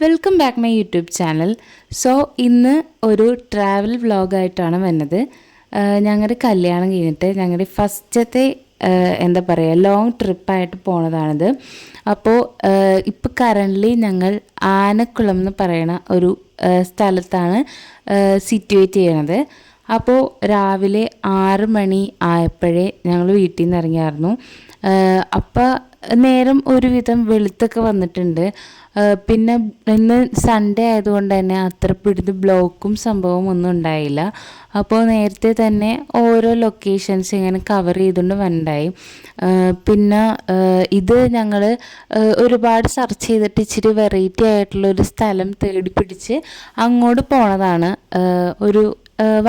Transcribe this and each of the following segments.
Welcome back my YouTube channel. So ഇന്ന് ഒരു travel വ്ളോഗായിട്ടാണ് വന്നത്. ഞങ്ങളുടെ കല്യാണം കഴിഞ്ഞിട്ട് ഞങ്ങളുടെ ഫസ്റ്റത്തെ എന്താ പറയുക ലോങ് ട്രിപ്പായിട്ട് പോണതാണിത്. അപ്പോൾ ഇപ്പോൾ കറൻ്റ്ലി ഞങ്ങൾ ആനക്കുളം എന്ന് പറയുന്ന ഒരു സ്ഥലത്താണ് സിറ്റുവേറ്റ് ചെയ്യണത്. അപ്പോൾ രാവിലെ 6 മണി ആയപ്പോഴേ ഞങ്ങൾ വീട്ടിൽ നിന്ന് ഇറങ്ങിയായിരുന്നു. അപ്പോൾ നേരം ഒരുവിധം വെളുത്തൊക്കെ വന്നിട്ടുണ്ട്. പിന്നെ ഇന്ന് സൺഡേ ആയതുകൊണ്ട് തന്നെ അത്ര പിടിച്ച് ബ്ലോക്കും സംഭവം ഒന്നും ഉണ്ടായില്ല. അപ്പോൾ നേരത്തെ തന്നെ ഓരോ ലൊക്കേഷൻസ് ഇങ്ങനെ കവർ ചെയ്തുകൊണ്ട് വന്നിട്ടുണ്ടായി. പിന്നെ ഇത് ഞങ്ങൾ ഒരുപാട് സെർച്ച് ചെയ്തിട്ട് ഇച്ചിരി വെറൈറ്റി ആയിട്ടുള്ളൊരു സ്ഥലം തേടി പിടിച്ച് അങ്ങോട്ട് പോണതാണ്, ഒരു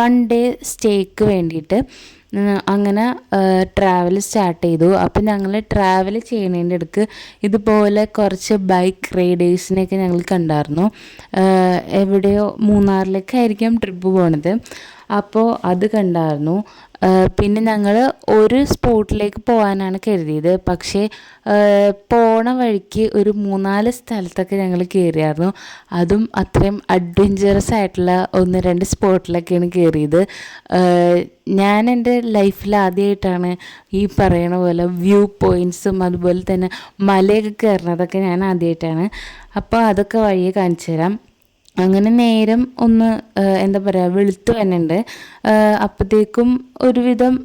1 ഡേ സ്റ്റേക്ക് വേണ്ടിയിട്ട്. അങ്ങനെ ട്രാവൽ സ്റ്റാർട്ട് ചെയ്തു. അപ്പം ഞങ്ങൾ ട്രാവൽ ചെയ്യുന്നതിൻ്റെ ഇടയ്ക്ക് ഇതുപോലെ കുറച്ച് ബൈക്ക് റൈഡേഴ്സിനെയൊക്കെ ഞങ്ങൾ കണ്ടായിരുന്നു. എവിടെയോ മൂന്നാറിലേക്കായിരിക്കും ട്രിപ്പ് പോണത്. അപ്പോൾ അത് കണ്ടായിരുന്നു. പിന്നെ ഞങ്ങൾ ഒരു സ്പോട്ടിലേക്ക് പോകാനാണ് കരുതിയത്. പക്ഷേ പോണ വഴിക്ക് ഒരു 3-4 സ്ഥലത്തൊക്കെ ഞങ്ങൾ കയറിയായിരുന്നു. അതും അത്രയും അഡ്വഞ്ചറസ് ആയിട്ടുള്ള 1-2 സ്പോട്ടിലൊക്കെയാണ് കയറിയത്. ഞാൻ എൻ്റെ ലൈഫിൽ ആദ്യമായിട്ടാണ് ഈ പറയണ പോലെ വ്യൂ പോയിൻറ്റ്സും അതുപോലെ തന്നെ മലയൊക്കെ കയറുന്നതൊക്കെ ഞാൻ ആദ്യമായിട്ടാണ്. അപ്പോൾ അതൊക്കെ വഴിയെ കാണിച്ചു തരാം. അങ്ങനെ നേരം ഒന്ന് എന്താ പറയുക വെളുത്ത് വന്നുണ്ട്. അപ്പോഴത്തേക്കും ഒരുവിധം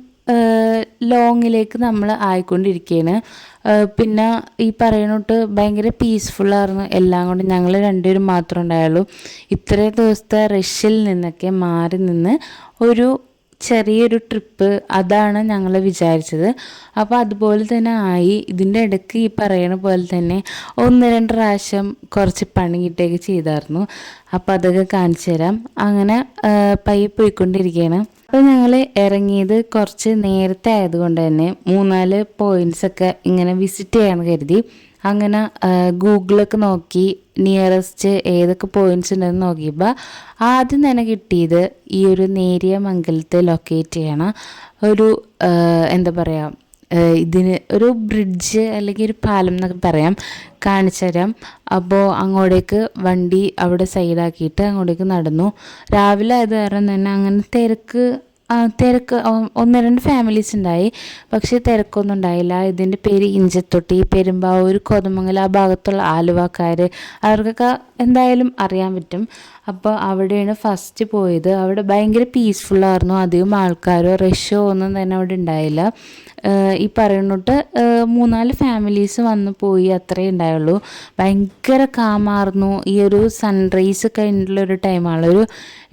ലോങ്ങിലേക്ക് നമ്മൾ ആയിക്കൊണ്ടിരിക്കുകയാണ്. പിന്നെ ഈ പറയണോട്ട് ഭയങ്കര പീസ്ഫുള്ളായിരുന്നു എല്ലാം കൊണ്ട്. ഞങ്ങൾ രണ്ടുപേരും മാത്രമേ ഉണ്ടായുള്ളൂ. ഇത്രയും ദിവസത്തെ റഷ്യയിൽ നിന്നൊക്കെ മാറി നിന്ന് ഒരു ചെറിയൊരു ട്രിപ്പ്, അതാണ് ഞങ്ങൾ വിചാരിച്ചത്. അപ്പോൾ അതുപോലെ തന്നെ ആയി. ഇതിൻ്റെ ഇടയ്ക്ക് ഈ പറയണ പോലെ തന്നെ 1-2 പ്രാവശ്യം കുറച്ച് പണി കിട്ടുകയൊക്കെ ചെയ്തായിരുന്നു. അപ്പോൾ അതൊക്കെ കാണിച്ചു തരാം. അങ്ങനെ പയ്യെ പോയിക്കൊണ്ടിരിക്കുകയാണ്. അപ്പോൾ ഞങ്ങൾ ഇറങ്ങിയത് കുറച്ച് നേരത്തെ ആയതുകൊണ്ട് തന്നെ 3-4 പോയിൻറ്റ്സൊക്കെ ഇങ്ങനെ വിസിറ്റ് ചെയ്യാമെന്ന് കരുതി. അങ്ങനെ ഗൂഗിളൊക്കെ നോക്കി നിയറസ്റ്റ് ഏതൊക്കെ പോയിൻറ്റ്സ് ഉണ്ടെന്ന് നോക്കിയപ്പോൾ ആദ്യം തന്നെ കിട്ടിയത് ഈ ഒരു നേര്യമംഗലത്തെ ലൊക്കേറ്റ് ചെയ്യണ ഒരു എന്താ പറയുക, ഇതിന് ഒരു ബ്രിഡ്ജ് അല്ലെങ്കിൽ ഒരു പാലം എന്നൊക്കെ പറയാം, കാണിച്ചു തരാം. അപ്പോൾ അങ്ങോട്ടേക്ക് വണ്ടി അവിടെ സൈഡാക്കിയിട്ട് അങ്ങോട്ടേക്ക് നടന്നു. രാവിലെ ആയത് കാരണം തന്നെ അങ്ങനെ തിരക്ക് 1-2 ഫാമിലീസ് ഉണ്ടായി. പക്ഷേ തിരക്കൊന്നും ഉണ്ടായില്ല. ഇതിൻ്റെ പേര് ഇഞ്ചത്തൊട്ടി, പെരുമ്പാവൂർ, കോതമംഗലം ആ ഭാഗത്തുള്ള ആലുവക്കാർ, അവർക്കൊക്കെ എന്തായാലും അറിയാൻ പറ്റും. അപ്പോൾ അവിടെയാണ് ഫസ്റ്റ് പോയത്. അവിടെ ഭയങ്കര പീസ്ഫുള്ളായിരുന്നു. അധികം ആൾക്കാരോ റഷോ ഒന്നും തന്നെ അവിടെ ഉണ്ടായില്ല. ഈ പറയുന്നോട്ട് 3-4 ഫാമിലീസ് വന്ന് പോയി, അത്രേ ഉണ്ടായുള്ളൂ. ഭയങ്കര കാമായിരുന്നു. ഈ ഒരു സൺറൈസ് കഴിഞ്ഞിട്ടുള്ളൊരു ടൈമാണ്. ഒരു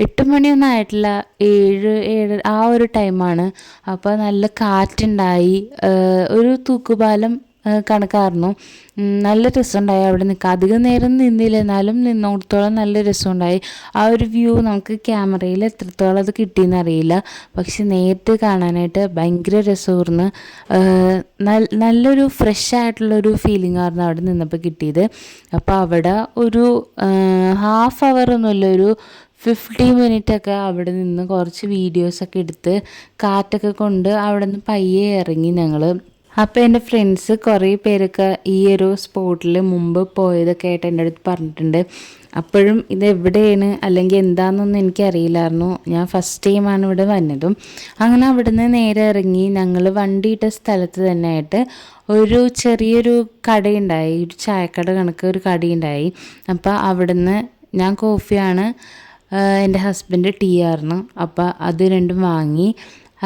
8 മണിയൊന്നും ആയിട്ടില്ല, 7 ആ ഒരു ടൈമാണ്. അപ്പോൾ നല്ല കാറ്റുണ്ടായി. ഒരു തൂക്കുപാലം കണക്കായിരുന്നു. നല്ല രസമുണ്ടായി അവിടെ നിൽക്കുക. അധികം നേരം നിന്നില്ല, എന്നാലും നിന്നോടത്തോളം നല്ല രസമുണ്ടായി. ആ ഒരു വ്യൂ നമുക്ക് ക്യാമറയിൽ എത്രത്തോളം അത് കിട്ടിയെന്ന് അറിയില്ല, പക്ഷെ നേരിട്ട് കാണാനായിട്ട് ഭയങ്കര രസമായിരുന്നു. നല്ലൊരു ഫ്രഷ് ആയിട്ടുള്ളൊരു ഫീലിംഗ് ആയിരുന്നു അവിടെ നിന്നപ്പോൾ കിട്ടിയത്. അപ്പോൾ അവിടെ ഒരു ഹാഫ് അവർ ഒന്നുമില്ല, ഒരു 50 മിനിറ്റൊക്കെ അവിടെ നിന്ന് കുറച്ച് വീഡിയോസൊക്കെ എടുത്ത് കാറ്റൊക്കെ കൊണ്ട് അവിടെ നിന്ന് പയ്യെ ഇറങ്ങി ഞങ്ങൾ. അപ്പോൾ എൻ്റെ ഫ്രണ്ട്സ് കുറേ പേരൊക്കെ ഈ ഒരു സ്പോട്ടിൽ മുമ്പ് പോയതൊക്കെ ആയിട്ട് എൻ്റെ അടുത്ത് പറഞ്ഞിട്ടുണ്ട്. അപ്പോഴും ഇതെവിടെയാണ് അല്ലെങ്കിൽ എന്താണെന്നൊന്നും എനിക്കറിയില്ലായിരുന്നു. ഞാൻ ഫസ്റ്റ് ടൈമാണ് ഇവിടെ വന്നതും. അങ്ങനെ അവിടെ നിന്ന് നേരെ ഇറങ്ങി ഞങ്ങൾ വണ്ടിയിട്ട സ്ഥലത്ത് തന്നെ ആയിട്ട് ഒരു ചെറിയൊരു കടയുണ്ടായി, ഒരു ചായക്കട കണക്ക് ഒരു കടയുണ്ടായി. അപ്പോൾ അവിടെ നിന്ന് ഞാൻ കോഫിയാണ്, എൻ്റെ ഹസ്ബൻഡ് ടീ ആയിരുന്നു. അപ്പോൾ അത് രണ്ടും വാങ്ങി,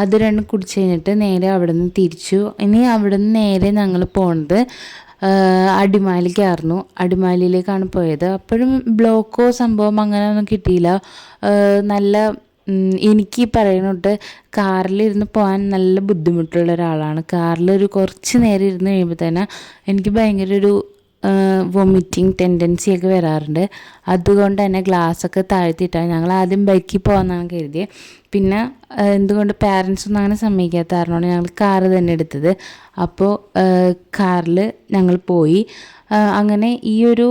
അത് രണ്ടും കുടിച്ച് കഴിഞ്ഞിട്ട് നേരെ അവിടെ നിന്ന് തിരിച്ചു. ഇനി അവിടെ നിന്ന് നേരെ ഞങ്ങൾ പോണത് അടിമാലിക്കായിരുന്നു. അടിമാലിയിലേക്കാണ് പോയത്. അപ്പോഴും ബ്ലോക്കോ സംഭവം അങ്ങനെ ഒന്നും കിട്ടിയില്ല. നല്ല എനിക്ക് പറയണോട്ട് കാറിലിരുന്ന് പോകാൻ നല്ല ബുദ്ധിമുട്ടുള്ള ഒരാളാണ്. കാറിലൊരു കുറച്ച് നേരം ഇരുന്ന് കഴിയുമ്പോൾ തന്നെ എനിക്ക് ഭയങ്കര ഒരു വൊമിറ്റിങ് ടെൻഡൻസിയൊക്കെ വരാറുണ്ട്. അതുകൊണ്ട് തന്നെ ഗ്ലാസ്സൊക്കെ താഴ്ത്തിയിട്ടാണ് ഞങ്ങൾ ആദ്യം ബൈക്കിൽ പോകാമെന്നാണ് കരുതിയത്. പിന്നെ എന്തുകൊണ്ട് പാരൻസ് ഒന്നും അങ്ങനെ സമ്മതിക്കാത്ത കാരണമാണ് ഞങ്ങൾ കാറ് തന്നെ എടുത്തത്. അപ്പോൾ കാറിൽ ഞങ്ങൾ പോയി. അങ്ങനെ ഈ ഒരു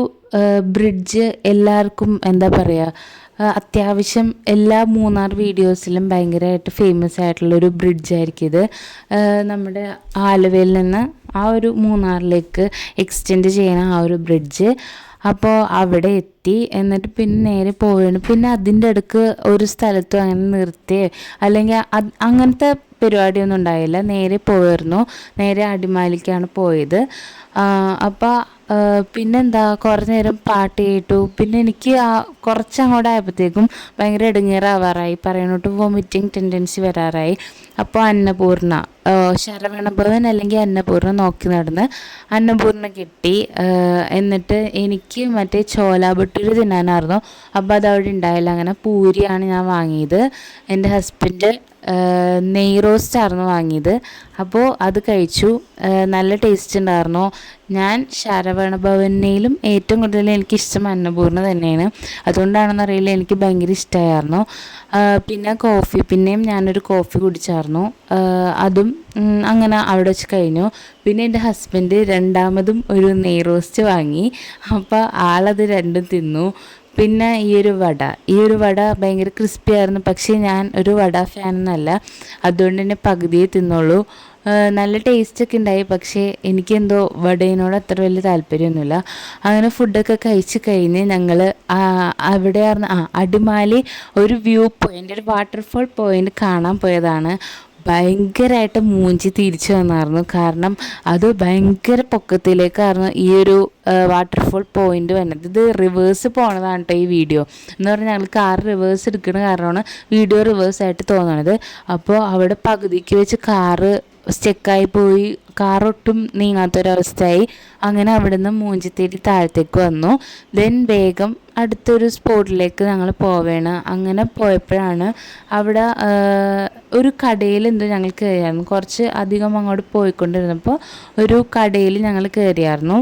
ബ്രിഡ്ജ് എല്ലാവർക്കും എന്താ പറയുക, അത്യാവശ്യം എല്ലാ മൂന്നാർ വീഡിയോസിലും ഭയങ്കരമായിട്ട് ഫേമസ് ആയിട്ടുള്ളൊരു ബ്രിഡ്ജായിരിക്കും ഇത്. നമ്മുടെ ആലുവയിൽ നിന്ന് ആ ഒരു മൂന്നാറിലേക്ക് എക്സ്റ്റെൻഡ് ചെയ്യുന്ന ആ ഒരു ബ്രിഡ്ജ്. അപ്പോൾ അവിടെ എത്തി. എന്നിട്ട് പിന്നെ നേരെ പോവുകയാണ്. പിന്നെ അതിൻ്റെ ഇടയ്ക്ക് ഒരു സ്ഥലത്തും അങ്ങനെ നിർത്തിയേ അല്ലെങ്കിൽ അങ്ങനത്തെ പരിപാടിയൊന്നും ഉണ്ടായില്ല. നേരെ പോയിരുന്നു, നേരെ അടിമാലിക്കാണ് പോയത്. അപ്പോൾ പിന്നെന്താ കുറച്ച് നേരം പാട്ട് കേട്ടു. പിന്നെ എനിക്ക് കുറച്ചങ്ങോട്ട് ആയപ്പോഴത്തേക്കും ഭയങ്കര ഇടങ്ങേറാവാറായി, പറയാനോട്ട് വോമിറ്റിംഗ് ടെൻഡൻസി വരാറായി. അപ്പോൾ അന്നപൂർണ, ശരവണഭവൻ അല്ലെങ്കിൽ അന്നപൂർണ നോക്കി നടന്ന് അന്നപൂർണ കിട്ടി. എന്നിട്ട് എനിക്ക് മറ്റേ ചോല ഭട്ടൂര തിന്നാനായിരുന്നു. അപ്പോൾ അതവിടെ ഉണ്ടായില്ല. അങ്ങനെ പൂരിയാണ് ഞാൻ വാങ്ങിയത്. എൻ്റെ ഹസ്ബൻഡ് നെയ് റോസ്റ്റായിരുന്നു വാങ്ങിയത്. അപ്പോൾ അത് കഴിച്ചു. നല്ല ടേസ്റ്റ് ഉണ്ടായിരുന്നു. ഞാൻ ശരവണഭവനിലും ഏറ്റവും കൂടുതൽ എനിക്കിഷ്ടം അന്നപൂർണ തന്നെയാണ്. അതുകൊണ്ടാണെന്നറിയില്ല, എനിക്ക് ഭയങ്കര ഇഷ്ടമായിരുന്നു. പിന്നെ കോഫി, പിന്നെയും ഞാനൊരു കോഫി കുടിച്ചായിരുന്നു. അതും അങ്ങനെ അവിടെ വെച്ച് കഴിഞ്ഞു. പിന്നെ എൻ്റെ ഹസ്ബൻഡ് രണ്ടാമതും ഒരു നെയ് റോസ്റ്റ് വാങ്ങി. അപ്പോൾ ആളത് രണ്ടും തിന്നു. പിന്നെ ഈ ഒരു വട ഭയങ്കര ക്രിസ്പി ആയിരുന്നു. പക്ഷേ ഞാൻ ഒരു വട ഫാനൊന്നുമല്ല, അതുകൊണ്ട് തന്നെ പകുതിയെ തിന്നുള്ളൂ. നല്ല ടേസ്റ്റൊക്കെ ഉണ്ടായി. പക്ഷേ എനിക്കെന്തോ വടയിനോട് അത്ര വലിയ താല്പര്യമൊന്നുമില്ല. അങ്ങനെ ഫുഡൊക്കെ കഴിച്ച് കഴിഞ്ഞ് ഞങ്ങൾ അവിടെയായിരുന്നു അടിമാലി ഒരു വ്യൂ പോയിൻ്റ്, ഒരു വാട്ടർഫോൾ പോയിൻ്റ് കാണാൻ പോയതാണ്. ഭയങ്കരമായിട്ട് മൂഞ്ചി തിരിച്ചു വന്നായിരുന്നു. കാരണം അത് ഭയങ്കര പൊക്കത്തിലേക്കായിരുന്നു ഈ ഒരു വാട്ടർഫോൾ പോയിൻ്റ് വന്നത്. ഇത് റിവേഴ്സ് പോണതാണ് കേട്ടോ ഈ വീഡിയോ. എന്ന് പറഞ്ഞാൽ ഞങ്ങൾ കാർ റിവേഴ്സ് എടുക്കുന്ന കാരണമാണ് വീഡിയോ റിവേഴ്സായിട്ട് തോന്നണത്. അപ്പോൾ അവിടെ പകുതിക്ക് വെച്ച് കാറ് സ്റ്റെക്കായി പോയി, കാറൊട്ടും നീങ്ങാത്തൊരവസ്ഥയായി. അങ്ങനെ അവിടെ നിന്ന് മൂഞ്ചിത്തേരി താഴത്തേക്ക് വന്നു. ദെൻ വേഗം അടുത്തൊരു സ്പോട്ടിലേക്ക് ഞങ്ങൾ പോവേണ്. അങ്ങനെ പോയപ്പോഴാണ് അവിടെ ഒരു കടയിൽ എന്തോ ഞങ്ങൾ കയറിയായിരുന്നു. കുറച്ച് അധികം അങ്ങോട്ട് പോയിക്കൊണ്ടിരുന്നപ്പോൾ ഒരു കടയിൽ ഞങ്ങൾ കയറിയായിരുന്നു.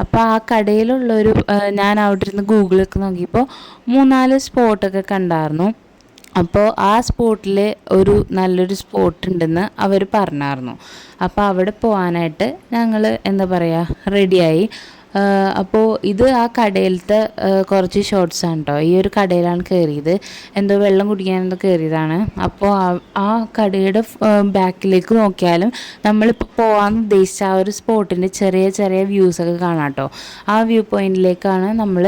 അപ്പോൾ ആ കടയിലുള്ളൊരു ഞാൻ അവിടെ ഇരുന്ന് ഗൂഗിളൊക്കെ നോക്കിയപ്പോൾ 3-4 സ്പോട്ടൊക്കെ കണ്ടായിരുന്നു. അപ്പോൾ ആ സ്പോട്ടിൽ ഒരു നല്ലൊരു സ്പോട്ട് ഉണ്ടെന്ന് അവർ പറഞ്ഞായിരുന്നു. അപ്പോൾ അവിടെ പോകാനായിട്ട് ഞങ്ങൾ എന്താ പറയുക റെഡിയായി. അപ്പോൾ ഇത് ആ കടയിലത്തെ കുറച്ച് ഷോർട്സാണ് കേട്ടോ. ഈ ഒരു കടയിലാണ് കയറിയത്. എന്തോ വെള്ളം കുടിക്കാനെന്തോ കയറിയതാണ്. അപ്പോൾ ആ കടയുടെ ബാക്കിലേക്ക് നോക്കിയാലും നമ്മളിപ്പോൾ പോകാൻ ഉദ്ദേശിച്ച ആ ഒരു സ്പോട്ടിൻ്റെ ചെറിയ ചെറിയ വ്യൂസൊക്കെ കാണാം കേട്ടോ. ആ വ്യൂ പോയിൻറ്റിലേക്കാണ് നമ്മൾ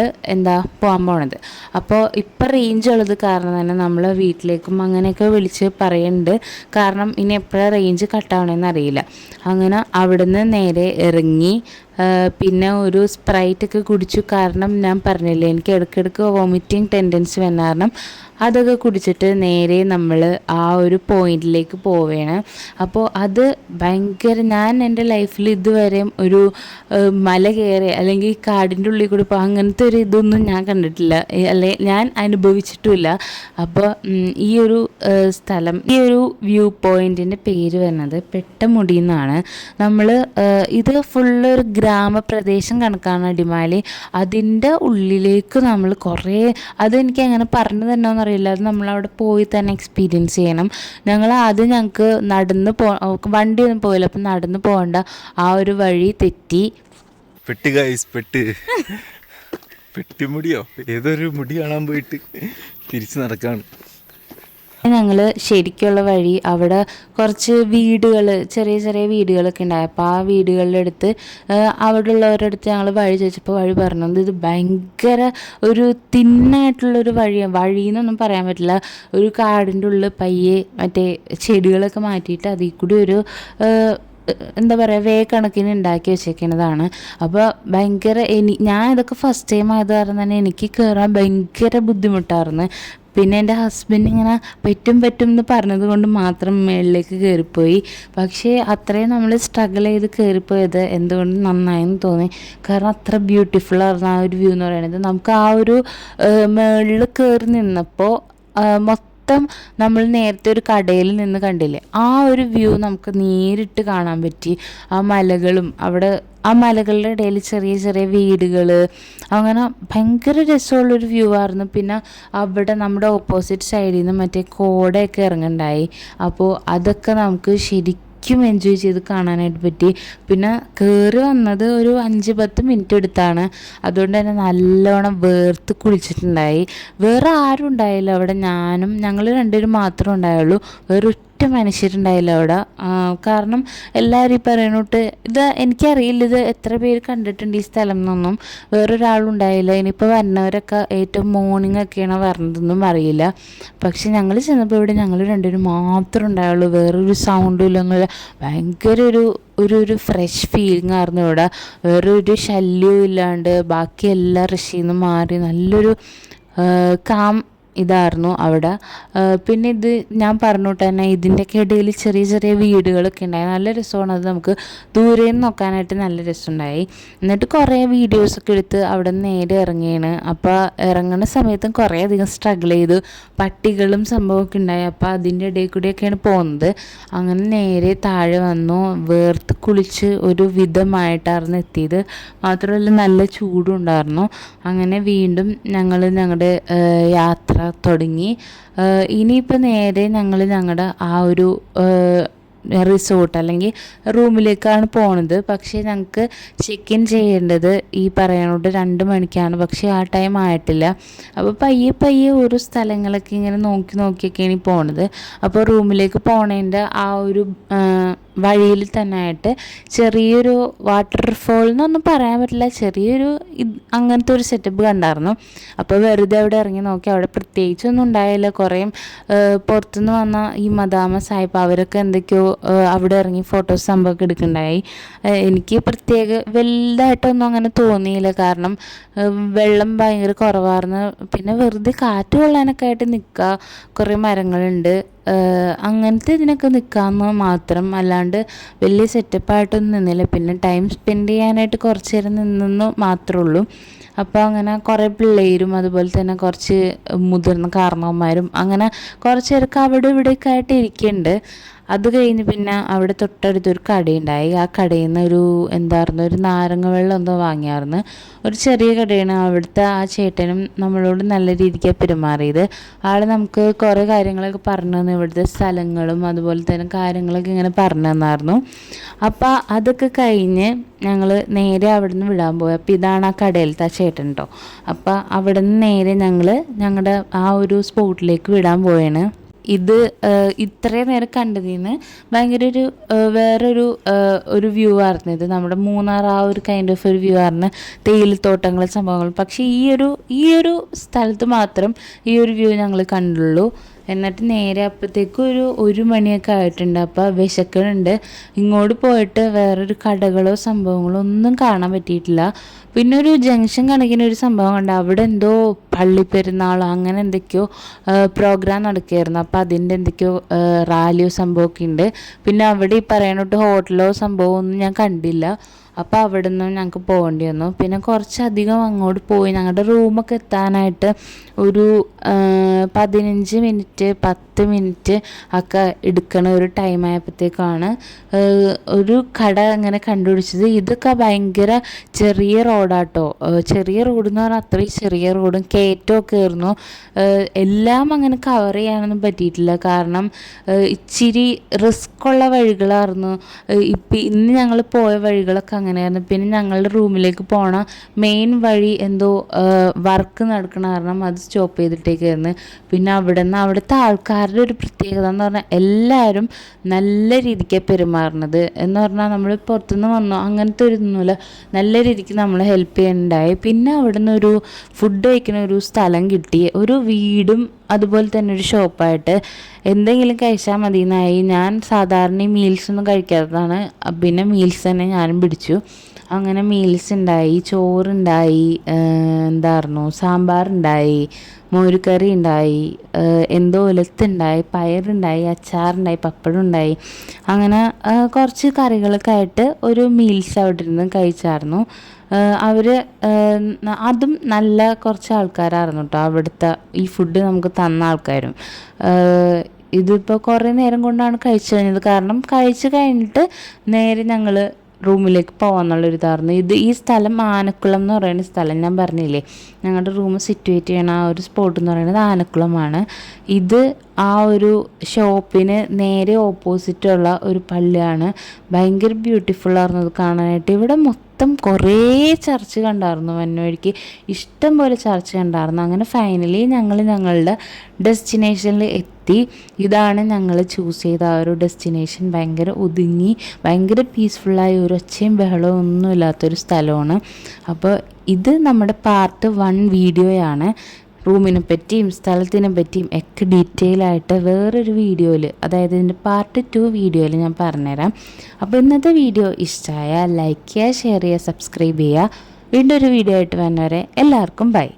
പോകാൻ പോണത്. അപ്പോൾ ഇപ്പം റേഞ്ച് ഉള്ളത് കാരണം തന്നെ നമ്മൾ വീട്ടിലേക്കും അങ്ങനെയൊക്കെ വിളിച്ച് പറയുന്നുണ്ട്. കാരണം ഇനി എപ്പോഴാണ് റേഞ്ച് കട്ടാവണമെന്ന് അറിയില്ല. അങ്ങനെ അവിടുന്ന് നേരെ ഇറങ്ങി പിന്നെ ഒരു സ്പ്രൈറ്റൊക്കെ കുടിച്ചു. കാരണം ഞാൻ പറഞ്ഞില്ലേ എനിക്ക് ഇടയ്ക്കിടയ്ക്ക് വോമിറ്റിംഗ് ടെൻഡൻസി വന്ന കാരണം അതൊക്കെ കുടിച്ചിട്ട് നേരെ നമ്മൾ ആ ഒരു പോയിന്റിലേക്ക് പോവുകയാണ്. അപ്പോൾ അത് ഭയങ്കര, ഞാൻ എൻ്റെ ലൈഫിൽ ഇതുവരെയും ഒരു മല കയറി അല്ലെങ്കിൽ കാടിൻ്റെ ഉള്ളിൽ കൂടി പോകുക അങ്ങനത്തെ ഒരു ഇതൊന്നും ഞാൻ കണ്ടിട്ടില്ല, അല്ലെ ഞാൻ അനുഭവിച്ചിട്ടുമില്ല. അപ്പോൾ ഈ ഒരു സ്ഥലം, ഈ ഒരു വ്യൂ പോയിൻറ്റിൻ്റെ പേര് വരുന്നത് പെട്ടമുടി എന്നാണ്. നമ്മൾ ഇത് ഫുള്ളൊരു ഗ്രാമപ്രദേശം കണക്കാണ് അടിമാലി. അതിൻ്റെ ഉള്ളിലേക്ക് നമ്മൾ കുറേ, അതെനിക്ക് അങ്ങനെ പറഞ്ഞു തന്നെയെന്ന് അറിയില്ല, അത് നമ്മളവിടെ പോയി തന്നെ എക്സ്പീരിയൻസ് ചെയ്യണം. ഞങ്ങൾ ആദ്യം ഞങ്ങൾക്ക് നടന്ന് വണ്ടിയൊന്നും പോയില്ല, അപ്പം നടന്ന് പോകേണ്ട ആ ഒരു വഴി തെറ്റി. പെട്ടിമുടിയോ ഏതൊരു മുടി കാണാൻ പോയിട്ട് തിരിച്ച് നടക്കാണ്. ഞങ്ങൾ ശരിക്കുള്ള വഴി, അവിടെ കുറച്ച് വീടുകൾ, ചെറിയ ചെറിയ വീടുകളൊക്കെ ഉണ്ടായി. അപ്പോൾ ആ വീടുകളുടെ അടുത്ത് അവിടെ ഉള്ളവരുടെ ഞങ്ങൾ വഴി ചോദിച്ചപ്പോൾ വഴി പറഞ്ഞത് ഇത് ഭയങ്കര ഒരു തിന്നായിട്ടുള്ളൊരു വഴിയെന്നൊന്നും പറയാൻ പറ്റില്ല. ഒരു കാടിൻ്റെ ഉള്ളിൽ പയ്യെ മറ്റേ ചെടികളൊക്കെ മാറ്റിയിട്ട് അതിൽ കൂടി ഒരു എന്താ പറയുക കണക്കിന് ഉണ്ടാക്കി വെച്ചേക്കുന്നതാണ്. അപ്പോൾ ഭയങ്കര ഞാൻ ഇതൊക്കെ ഫസ്റ്റ് ടൈം ആയത് കാരണം തന്നെ എനിക്ക് കയറാൻ ഭയങ്കര ബുദ്ധിമുട്ടായിരുന്നു. പിന്നെ എൻ്റെ ഹസ്ബൻഡ് ഇങ്ങനെ പറ്റും എന്ന് പറഞ്ഞത് കൊണ്ട് മാത്രം മുകളിലേക്ക് കയറിപ്പോയി. പക്ഷേ അത്രയും നമ്മൾ സ്ട്രഗിൾ ചെയ്ത് കയറിപ്പോയത് എന്തുകൊണ്ട് നന്നായെന്ന് തോന്നി. കാരണം അത്ര ബ്യൂട്ടിഫുൾ ആയിരുന്നു ആ ഒരു വ്യൂ എന്ന് പറയുന്നത്. നമുക്ക് ആ ഒരു മുകളിൽ കയറി നിന്നപ്പോൾ നമ്മൾ നേരത്തെ ഒരു കടയിൽ നിന്ന് കണ്ടില്ലേ, ആ ഒരു വ്യൂ നമുക്ക് നേരിട്ട് കാണാൻ പറ്റി. ആ മലകളും അവിടെ ആ മലകളുടെ ഇടയിൽ ചെറിയ ചെറിയ വീടുകൾ, അങ്ങനെ ഭയങ്കര രസമുള്ളൊരു വ്യൂ ആയിരുന്നു. പിന്നെ അവിടെ നമ്മുടെ ഓപ്പോസിറ്റ് സൈഡിൽ നിന്ന് മറ്റേ കോടയൊക്കെ ഇറങ്ങുന്നുണ്ടായി. അപ്പോൾ അതൊക്കെ നമുക്ക് ശരിക്കും എൻജോയ് ചെയ്ത് കാണാനായിട്ട് പറ്റി. പിന്നെ കയറി വന്നത് ഒരു 5-10 മിനിറ്റ് എടുത്താണ്. അതുകൊണ്ട് തന്നെ നല്ലോണം വേർത്ത് കുളിച്ചിട്ടുണ്ടായി. വേറെ ആരും ഉണ്ടായില്ല അവിടെ, ഞങ്ങൾ രണ്ടുപേരും മാത്രമേ ഉണ്ടായുള്ളൂ. വേറെ ഒരൊറ്റ മനുഷ്യരുണ്ടായില്ല അവിടെ. കാരണം എല്ലാവരും ഈ പറയുന്നോട്ട് ഇത് എനിക്കറിയില്ല ഇത് എത്ര പേര് കണ്ടിട്ടുണ്ട് ഈ സ്ഥലം എന്നൊന്നും. വേറൊരാളുണ്ടായില്ല. ഇനിയിപ്പോൾ വരുന്നവരൊക്കെ ഏറ്റവും മോർണിംഗ് ഒക്കെയാണ് വരണതെന്നും അറിയില്ല. പക്ഷെ ഞങ്ങൾ ചെന്നപ്പോൾ ഇവിടെ ഞങ്ങൾ രണ്ടുപേരും മാത്രമേ ഉണ്ടായുള്ളൂ. വേറൊരു സൗണ്ടും ഇല്ലൊന്നുമില്ല. ഭയങ്കര ഒരു ഫ്രഷ് ഫീലിംഗ് ആയിരുന്നു ഇവിടെ. വേറൊരു ശല്യവും ഇല്ലാണ്ട് ബാക്കി എല്ലാ ഋഷിയിൽ നിന്നും മാറി നല്ലൊരു കാം ഇതായിരുന്നു അവിടെ. പിന്നെ ഇത് ഞാൻ പറഞ്ഞോട്ട് തന്നെ ഇതിൻ്റെയൊക്കെ ഇടയിൽ ചെറിയ ചെറിയ വീടുകളൊക്കെ ഉണ്ടായി. നല്ല രസമാണ്. അത് നമുക്ക് ദൂരെ നിന്ന് നോക്കാനായിട്ട് നല്ല രസമുണ്ടായി. എന്നിട്ട് കുറേ വീഡിയോസൊക്കെ എടുത്ത് അവിടെ നിന്ന് നേരെ ഇറങ്ങിയാണ്. അപ്പോൾ ഇറങ്ങുന്ന സമയത്തും കുറേ അധികം സ്ട്രഗിൾ ചെയ്തു. പട്ടികളും സംഭവമൊക്കെ ഉണ്ടായി. അപ്പോൾ അതിൻ്റെ ഇടയിൽ കൂടെയൊക്കെയാണ് പോകുന്നത്. അങ്ങനെ നേരെ താഴെ വന്നു. വേർത്ത് കുളിച്ച് ഒരു വിധമായിട്ടായിരുന്നു എത്തിയത്. മാത്രമല്ല നല്ല ചൂടും ഉണ്ടായിരുന്നു. അങ്ങനെ വീണ്ടും ഞങ്ങൾ ഞങ്ങളുടെ യാത്ര തുടങ്ങി. ഇനിയിപ്പോൾ നേരെ ഞങ്ങൾ ഞങ്ങളുടെ ആ ഒരു റിസോർട്ട് അല്ലെങ്കിൽ റൂമിലേക്കാണ് പോണത്. പക്ഷേ ഞങ്ങൾക്ക് ചെക്ക് ഇൻ ചെയ്യേണ്ടത് ഈ പറയണോട്ട് 2 മണിക്കാണ്. പക്ഷേ ആ ടൈം ആയിട്ടില്ല. അപ്പോൾ പയ്യെ ഓരോ സ്ഥലങ്ങളൊക്കെ ഇങ്ങനെ നോക്കിയൊക്കെയാണ് ഈ പോണത്. അപ്പോൾ റൂമിലേക്ക് പോണതിൻ്റെ ആ ഒരു വഴിയിൽ തന്നെ ആയിട്ട് ചെറിയൊരു വാട്ടർഫോൾ എന്നൊന്നും പറയാൻ പറ്റില്ല, ചെറിയൊരു അങ്ങനത്തെ ഒരു സെറ്റപ്പ് കണ്ടായിരുന്നു. അപ്പോൾ വെറുതെ അവിടെ ഇറങ്ങി നോക്കി. അവിടെ പ്രത്യേകിച്ചൊന്നും ഉണ്ടായില്ല. കുറേ പുറത്തുനിന്ന് വന്ന ഈ മദാമ സാഹിബ് അവരൊക്കെ എന്തൊക്കെയോ അവിടെ ഇറങ്ങി ഫോട്ടോസ് സംഭവമൊക്കെ എടുക്കുന്നുണ്ടായി. എനിക്ക് വലുതായിട്ടൊന്നും അങ്ങനെ തോന്നിയില്ല. കാരണം വെള്ളം ഭയങ്കര കുറവായിരുന്നു. പിന്നെ വെറുതെ കാറ്റ് കൊള്ളാനൊക്കെ ആയിട്ട് നിൽക്കുക, കുറേ മരങ്ങളുണ്ട്, അങ്ങനത്തെ ഇതിനൊക്കെ നിൽക്കാമെന്ന് മാത്രം. അല്ലാണ്ട് വലിയ സെറ്റപ്പായിട്ടൊന്നും നിന്നില്ല. പിന്നെ ടൈം സ്പെൻഡ് ചെയ്യാനായിട്ട് കുറച്ച് നേരം നിന്നെന്ന് മാത്രമേ ഉള്ളൂ. അപ്പോൾ അങ്ങനെ കുറേ പിള്ളേരും അതുപോലെ തന്നെ കുറച്ച് മുതിർന്ന കാരണവന്മാരും അങ്ങനെ കുറച്ച് പേരൊക്കെ അവിടെ ഇവിടെയൊക്കെ ആയിട്ട് ഇരിക്കുന്നുണ്ട്. അത് കഴിഞ്ഞ് പിന്നെ അവിടെ തൊട്ടടുത്തൊരു കടയുണ്ടായി. ആ കടയിൽ നിന്ന് ഒരു നാരങ്ങ വെള്ളം എന്തോ വാങ്ങിയായിരുന്നു. ഒരു ചെറിയ കടയാണ്. അവിടുത്തെ ആ ചേട്ടനും നമ്മളോട് നല്ല രീതിക്കാണ് പെരുമാറിയത്. ആൾ നമുക്ക് കുറേ കാര്യങ്ങളൊക്കെ പറഞ്ഞു തന്നു. ഇവിടുത്തെ സ്ഥലങ്ങളും അതുപോലെ തന്നെ കാര്യങ്ങളൊക്കെ ഇങ്ങനെ പറഞ്ഞു തന്നായിരുന്നു. അപ്പോൾ അതൊക്കെ കഴിഞ്ഞ് ഞങ്ങൾ നേരെ അവിടെ നിന്ന് വിടാൻ പോയി. അപ്പോൾ ഇതാണ് ആ കടയിലത്തെ ആ ചേട്ടൻ കേട്ടോ. അപ്പോൾ അവിടെ നിന്ന് നേരെ ഞങ്ങളുടെ ആ ഒരു സ്പോട്ടിലേക്ക് വിടാൻ പോയാണ്. ഇത് ഇത്രയും നേരം കണ്ടതിൽ നിന്ന് ഭയങ്കര ഒരു വ്യൂ ആയിരുന്നു. ഇത് നമ്മുടെ മൂന്നാർ ആ ഒരു കൈൻഡ് ഓഫ് ഒരു വ്യൂ ആയിരുന്നു. തേയിലത്തോട്ടങ്ങൾ സംഭവങ്ങൾ. പക്ഷേ ഈ ഒരു സ്ഥലത്ത് മാത്രം ഈ ഒരു വ്യൂ ഞങ്ങൾ കണ്ടുള്ളൂ. എന്നിട്ട് നേരെ അപ്പോഴത്തേക്കും 1 മണിയൊക്കെ ആയിട്ടുണ്ട്. അപ്പോൾ വിശക്കണുണ്ട്. ഇങ്ങോട്ട് പോയിട്ട് വേറൊരു കടകളോ സംഭവങ്ങളോ ഒന്നും കാണാൻ പറ്റിയിട്ടില്ല. പിന്നെ ഒരു ജംഗ്ഷൻ കണക്കിന് ഒരു സംഭവം കണ്ട്. അവിടെ എന്തോ പള്ളിപ്പെരുന്നാളോ അങ്ങനെ എന്തൊക്കെയോ പ്രോഗ്രാം നടക്കുകയായിരുന്നു. അപ്പോൾ അതിൻ്റെ എന്തൊക്കെയോ റാലിയോ സംഭവമൊക്കെ ഉണ്ട്. പിന്നെ അവിടെ ഈ പറയണോട്ട് ഹോട്ടലോ സംഭവമോ ഒന്നും ഞാൻ കണ്ടില്ല. അപ്പോൾ അവിടെ നിന്ന് ഞങ്ങൾക്ക് പോകേണ്ടി വന്നു. പിന്നെ കുറച്ചധികം അങ്ങോട്ട് പോയി. ഞങ്ങളുടെ റൂമൊക്കെ എത്താനായിട്ട് ഒരു 15 മിനിറ്റ് 10 മിനിറ്റ് ഒക്കെ എടുക്കണ ഒരു ടൈം ആയപ്പോഴത്തേക്കാണ് ഒരു കട അങ്ങനെ കണ്ടുപിടിച്ചത്. ഇതൊക്കെ ഭയങ്കര ചെറിയ റോഡാട്ടോ. ചെറിയ റോഡെന്ന് പറഞ്ഞാൽ അത്രയും ചെറിയ റോഡും കയറ്റമൊക്കെ ആയിരുന്നു. എല്ലാം അങ്ങനെ കവർ ചെയ്യാനൊന്നും പറ്റിയിട്ടില്ല. കാരണം ഇച്ചിരി റിസ്ക്കുള്ള വഴികളായിരുന്നു. ഇന്ന് ഞങ്ങൾ പോയ വഴികളൊക്കെ അങ്ങനെയായിരുന്നു. പിന്നെ ഞങ്ങളുടെ റൂമിലേക്ക് പോണ മെയിൻ വഴി എന്തോ വർക്ക് നടക്കണ കാരണം അത് സ്റ്റോപ്പ് ചെയ്തിട്ടേക്കായിരുന്നു. പിന്നെ അവിടുത്തെ ആൾക്കാരുടെ ഒരു പ്രത്യേകത എന്ന് പറഞ്ഞാൽ എല്ലാവരും നല്ല രീതിക്ക് പെരുമാറുന്നത്. എന്ന് പറഞ്ഞാൽ നമ്മൾ പുറത്തുനിന്ന് വന്നോ അങ്ങനത്തെ ഒരു ഇതൊന്നുമില്ല. നല്ല രീതിക്ക് നമ്മളെ ഹെൽപ്പ് ചെയ്യാനുണ്ടായി. പിന്നെ അവിടുന്ന് ഒരു ഫുഡ് കഴിക്കുന്ന ഒരു സ്ഥലം കിട്ടി. ഒരു വീടും അതുപോലെ തന്നെ ഒരു ഷോപ്പായിട്ട് എന്തെങ്കിലും കഴിച്ചാൽ മതി എന്നായി. ഞാൻ സാധാരണ മീൽസൊന്നും കഴിക്കാത്തതാണ്. പിന്നെ മീൽസ് തന്നെ ഞാനും പിടിച്ചു. അങ്ങനെ മീൽസ് ഉണ്ടായി, ചോറുണ്ടായി, സാമ്പാറുണ്ടായി, മോരുകറി ഉണ്ടായി, ഒലത്തുണ്ടായി, പയറുണ്ടായി, അച്ചാറുണ്ടായി, പപ്പടം ഉണ്ടായി. അങ്ങനെ കുറച്ച് കറികളൊക്കെ ആയിട്ട് ഒരു മീൽസ് അവിടെ ഇരുന്ന് കഴിച്ചായിരുന്നു. അതും നല്ല കുറച്ച് ആൾക്കാരായിരുന്നു കേട്ടോ. അവിടുത്തെ ഈ ഫുഡ് നമുക്ക് തന്ന ആൾക്കാരും. ഇതിപ്പോൾ കുറേ നേരം കൊണ്ടാണ് കഴിച്ചു കഴിഞ്ഞത്. കാരണം കഴിച്ചു കഴിഞ്ഞിട്ട് നേരെ ഞങ്ങൾ റൂമിലേക്ക് പോകാമെന്നുള്ളൊരിതായിരുന്നു. ഈ സ്ഥലം ആനക്കുളം എന്ന് പറയുന്ന സ്ഥലം ഞാൻ പറഞ്ഞില്ലേ, ഞങ്ങളുടെ റൂം സിറ്റുവേറ്റ് ചെയ്യണ ആ ഒരു സ്പോട്ട് എന്ന് പറയുന്നത് ആനക്കുളമാണ്. ഇത് ആ ഒരു ഷോപ്പിന് നേരെ ഓപ്പോസിറ്റുള്ള ഒരു പള്ളിയാണ്. ഭയങ്കര ബ്യൂട്ടിഫുള്ളായിരുന്നു അത് കാണാനായിട്ട്. ഇവിടെ മൊത്തം മൊത്തം കുറേ ചർച്ച് കണ്ടായിരുന്നു വന്ന വഴിക്ക്, ഇഷ്ടം പോലെ ചർച്ച് കണ്ടായിരുന്നു. അങ്ങനെ ഫൈനലി ഞങ്ങൾ ഞങ്ങളുടെ ഡെസ്റ്റിനേഷനിൽ എത്തി. ഇതാണ് ഞങ്ങൾ ചൂസ് ചെയ്ത ആ ഒരു ഡെസ്റ്റിനേഷൻ. ഭയങ്കര ഒതുങ്ങി, ഭയങ്കര പീസ്ഫുള്ളായ ഒരു ഒച്ചയും ബഹളവും ഒന്നുമില്ലാത്തൊരു സ്ഥലമാണ്. അപ്പോൾ ഇത് നമ്മുടെ പാർട്ട് 1 വീഡിയോയാണ്. റൂമിനെ പറ്റിയും സ്ഥലത്തിനെ പറ്റിയും ഒക്കെ ഡീറ്റെയിൽ ആയിട്ട് വേറൊരു വീഡിയോയിൽ, അതായത് ഇതിൻ്റെ പാർട്ട് 2 വീഡിയോയിൽ ഞാൻ പറഞ്ഞുതരാം. അപ്പോൾ ഇന്നത്തെ വീഡിയോ ഇഷ്ടമായാൽ ലൈക്ക് ചെയ്യുക, ഷെയർ ചെയ്യുക, സബ്സ്ക്രൈബ് ചെയ്യുക. വീണ്ടും ഒരു വീഡിയോ ആയിട്ട് വരുന്നവരെ എല്ലാവർക്കും ബൈ.